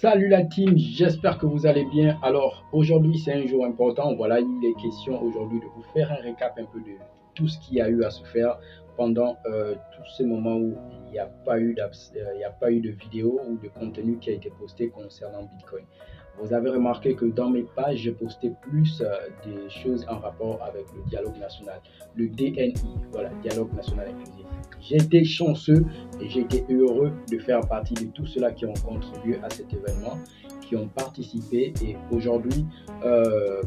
Salut la team, j'espère que vous allez bien. Alors aujourd'hui c'est un jour important. Voilà, il est question aujourd'hui de vous faire un récap un peu de tout ce qu'il y a eu à se faire pendant tous ces moments où il n'y a pas eu il n'y a pas eu de vidéo ou de contenu qui a été posté concernant Bitcoin. Vous avez remarqué que dans mes pages, j'ai posté plus des choses en rapport avec le dialogue national, le DNI, voilà, dialogue national inclusif. J'ai été chanceux et j'ai été heureux de faire partie de tous ceux-là qui ont contribué à cet événement, qui ont participé. Et aujourd'hui,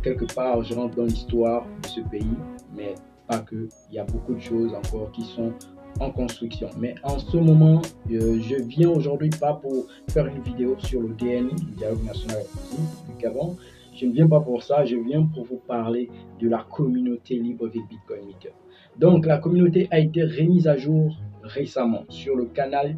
quelque part, je rentre dans l'histoire de ce pays, mais pas que. Il y a beaucoup de choses encore qui sont en construction. Mais en ce moment, je viens aujourd'hui pas pour faire une vidéo sur le DNI, le dialogue national inclusif du Gabon. Je ne viens pas pour ça, je viens pour vous parler de la communauté Libreville Bitcoin Meetup. Donc, la communauté a été remise à jour récemment sur le canal,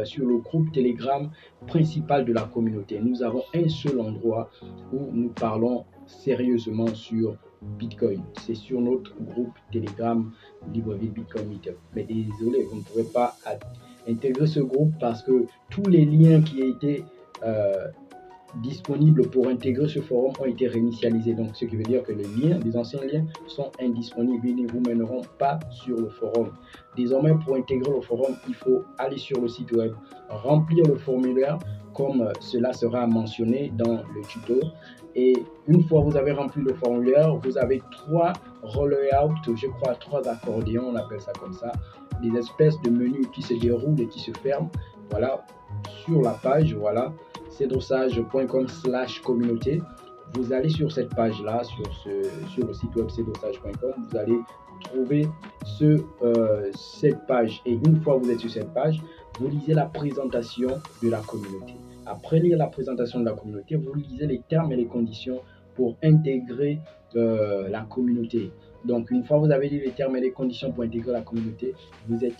sur le groupe Telegram principal de la communauté. Nous avons un seul endroit où nous parlons sérieusement sur Bitcoin. C'est sur notre groupe Telegram Libreville Bitcoin Meetup. Mais désolé, vous ne pouvez pas intégrer ce groupe parce que tous les liens qui étaient disponibles pour intégrer ce forum ont été réinitialisés. Donc, ce qui veut dire que les anciens liens sont indisponibles. Ils ne vous mèneront pas sur le forum. Désormais, pour intégrer le forum, il faut aller sur le site web, remplir le formulaire comme cela sera mentionné dans le tuto. Et une fois vous avez rempli le formulaire, vous avez 3 roll-out, je crois 3 accordéons, on appelle ça comme ça, des espèces de menus qui se déroulent et qui se ferment. Voilà, sur la page, voilà, cdosage.com/communauté. Vous allez sur cette page-là, sur le site web cdosage.com, vous allez trouver cette page. Et une fois que vous êtes sur cette page, vous lisez la présentation de la communauté. Après lire la présentation de la communauté, vous lisez les termes et les conditions pour intégrer la communauté. Donc, une fois que vous avez lu les termes et les conditions pour intégrer la communauté, vous êtes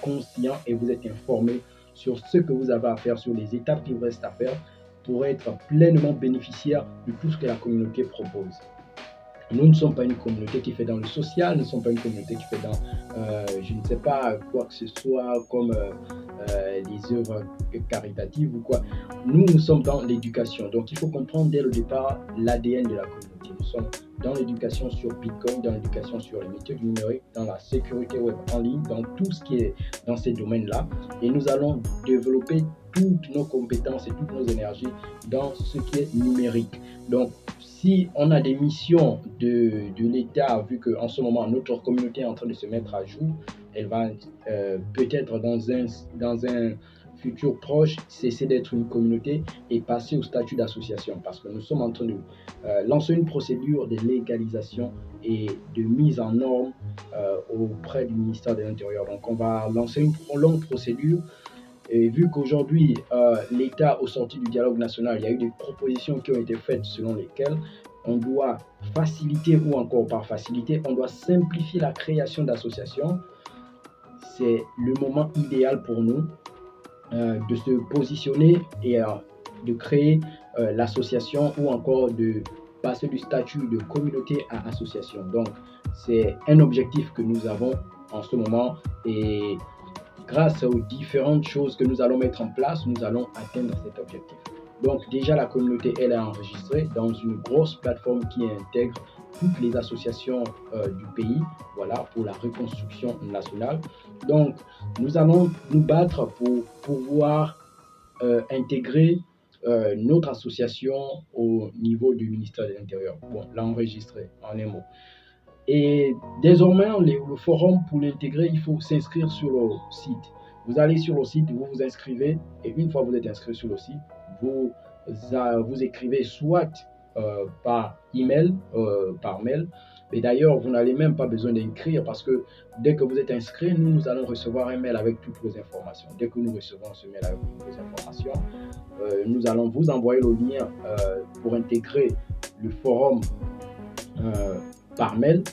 conscient et vous êtes informé sur ce que vous avez à faire, sur les étapes qu'il vous reste à faire pour être pleinement bénéficiaire de tout ce que la communauté propose. Nous ne sommes pas une communauté qui fait dans le social, nous ne sommes pas une communauté qui fait dans, je ne sais pas, quoi que ce soit comme des œuvres caritatives ou quoi. Nous sommes dans l'éducation. Donc, il faut comprendre dès le départ l'ADN de la communauté. Nous sommes dans l'éducation sur Bitcoin, dans l'éducation sur les métiers numériques, dans la sécurité web en ligne, dans tout ce qui est dans ces domaines-là. Et nous allons développer toutes nos compétences et toutes nos énergies dans ce qui est numérique. Donc, si on a des missions de l'État, vu qu'en ce moment, notre communauté est en train de se mettre à jour, elle va peut-être dans un futur proche cesser d'être une communauté et passer au statut d'association, parce que nous sommes en train de lancer une procédure de légalisation et de mise en norme auprès du ministère de l'Intérieur. Donc, on va lancer une longue procédure. Et vu qu'aujourd'hui, l'État, au sorti du dialogue national, il y a eu des propositions qui ont été faites selon lesquelles on doit faciliter ou encore par faciliter, on doit simplifier la création d'associations. C'est le moment idéal pour nous de se positionner et de créer l'association ou encore de passer du statut de communauté à association. Donc, c'est un objectif que nous avons en ce moment et grâce aux différentes choses que nous allons mettre en place, nous allons atteindre cet objectif. Donc déjà, la communauté, elle est enregistrée dans une grosse plateforme qui intègre toutes les associations du pays, voilà, pour la reconstruction nationale. Donc, nous allons nous battre pour pouvoir intégrer notre association au niveau du ministère de l'Intérieur. Bon, l'enregistrer en un mot. Et désormais, le forum, pour l'intégrer, il faut s'inscrire sur le site. Vous allez sur le site, vous vous inscrivez, et une fois que vous êtes inscrit sur le site, vous écrivez soit par email, par mail. Et d'ailleurs, vous n'avez même pas besoin d'écrire parce que dès que vous êtes inscrit, nous allons recevoir un mail avec toutes vos informations. Dès que nous recevons ce mail avec toutes vos informations, nous allons vous envoyer le lien pour intégrer le forum par mail.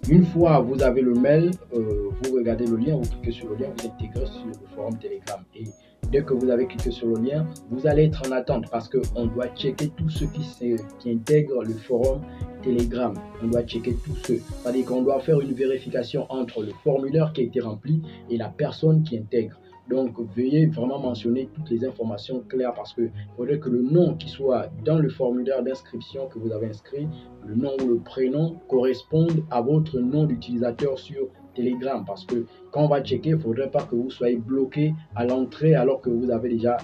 Une fois vous avez le mail, vous regardez le lien, vous cliquez sur le lien, vous intégrez sur le forum Telegram. Et dès que vous avez cliqué sur le lien, vous allez être en attente parce qu'on doit checker tous ceux qui intègrent le forum Telegram. On doit checker tous ceux. C'est-à-dire qu'on doit faire une vérification entre le formulaire qui a été rempli et la personne qui intègre. Donc, veuillez vraiment mentionner toutes les informations claires parce qu'il faudrait que le nom qui soit dans le formulaire d'inscription que vous avez inscrit, le nom ou le prénom, corresponde à votre nom d'utilisateur sur Telegram. Parce que quand on va checker, il ne faudrait pas que vous soyez bloqué à l'entrée alors que vous avez déjà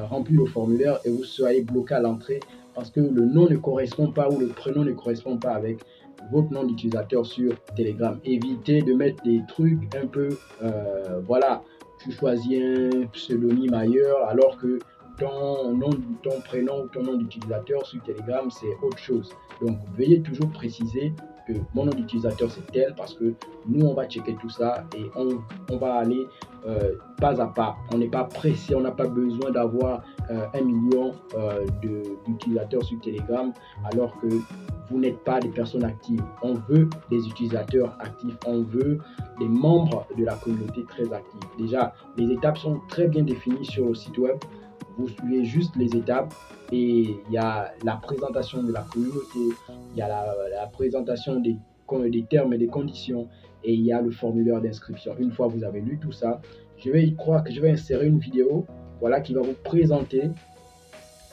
rempli le formulaire et vous soyez bloqué à l'entrée parce que le nom ne correspond pas ou le prénom ne correspond pas avec votre nom d'utilisateur sur Telegram. Évitez de mettre des trucs un peu, voilà, tu choisis un pseudonyme ailleurs alors que ton prénom ou ton nom d'utilisateur sur Telegram, c'est autre chose. Donc, veuillez toujours préciser que mon nom d'utilisateur c'est tel parce que nous, on va checker tout ça et on va aller pas à pas. On n'est pas pressé, on n'a pas besoin d'avoir 1 million d'utilisateurs sur Telegram alors que vous n'êtes pas des personnes actives. On veut des utilisateurs actifs, on veut des membres de la communauté très actifs. Déjà, les étapes sont très bien définies sur le site web. Vous suivez juste les étapes et il y a la présentation de la communauté, il y a la présentation des termes et des conditions et il y a le formulaire d'inscription. Une fois que vous avez lu tout ça, je vais insérer une vidéo, voilà, qui va vous présenter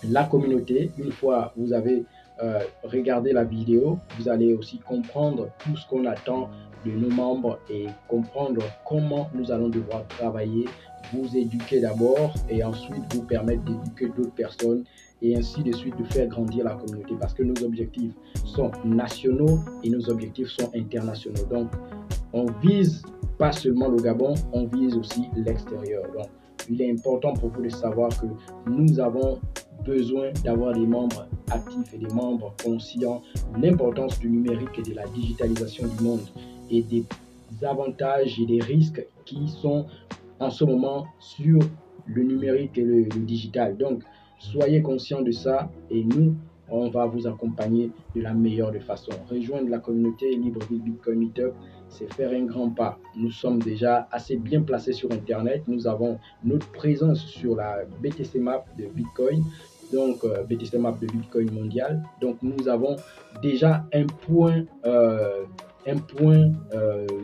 la communauté. Une fois vous avez regardé la vidéo, vous allez aussi comprendre tout ce qu'on attend de nos membres et comprendre comment nous allons devoir travailler, vous éduquer d'abord et ensuite vous permettre d'éduquer d'autres personnes et ainsi de suite de faire grandir la communauté parce que nos objectifs sont nationaux et nos objectifs sont internationaux. Donc, on vise pas seulement le Gabon, on vise aussi l'extérieur. Donc, il est important pour vous de savoir que nous avons besoin d'avoir des membres actifs et des membres conscients de l'importance du numérique et de la digitalisation du monde et des avantages et des risques qui sont en ce moment sur le numérique et le digital. Donc, soyez conscients de ça et nous, on va vous accompagner de la meilleure des façons. Rejoindre la communauté Libreville Bitcoin Meetup, c'est faire un grand pas. Nous sommes déjà assez bien placés sur Internet. Nous avons notre présence sur la BTC Map de Bitcoin, donc BTC Map de Bitcoin mondial. Donc, nous avons déjà un point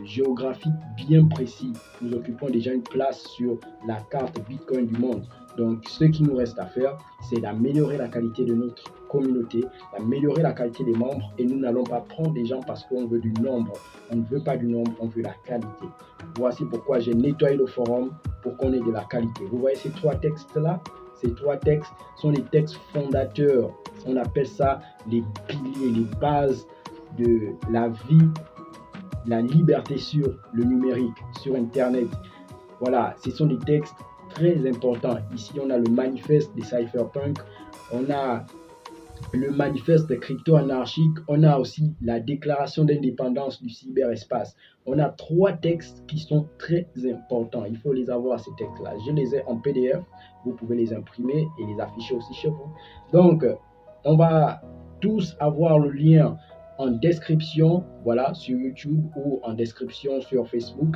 géographique bien précis. Nous occupons déjà une place sur la carte Bitcoin du monde. Donc, ce qui nous reste à faire, c'est d'améliorer la qualité de notre communauté, d'améliorer la qualité des membres et nous n'allons pas prendre des gens parce qu'on veut du nombre. On ne veut pas du nombre, on veut la qualité. Voici pourquoi j'ai nettoyé le forum pour qu'on ait de la qualité. Vous voyez ces 3 textes-là? Ces 3 textes sont les textes fondateurs. On appelle ça les piliers, les bases de la vie, la liberté sur le numérique, sur Internet. Voilà, ce sont des textes très importants. Ici, on a le manifeste des cypherpunks, on a le manifeste des crypto-anarchiques, on a aussi la déclaration d'indépendance du cyberespace. On a 3 textes qui sont très importants. Il faut les avoir, ces textes-là. Je les ai en PDF. Vous pouvez les imprimer et les afficher aussi chez vous. Donc, on va tous avoir le lien en description, voilà, sur YouTube ou en description sur Facebook.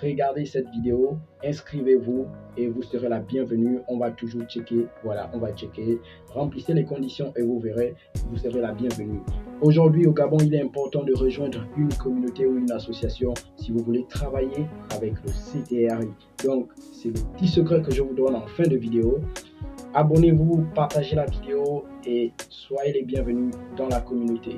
Regardez cette vidéo, inscrivez-vous et vous serez la bienvenue. On va toujours checker, voilà, on va checker. Remplissez les conditions et vous verrez, vous serez la bienvenue. Aujourd'hui au Gabon, il est important de rejoindre une communauté ou une association si vous voulez travailler avec le CTRI. Donc, c'est le petit secret que je vous donne en fin de vidéo. Abonnez-vous, partagez la vidéo et soyez les bienvenus dans la communauté.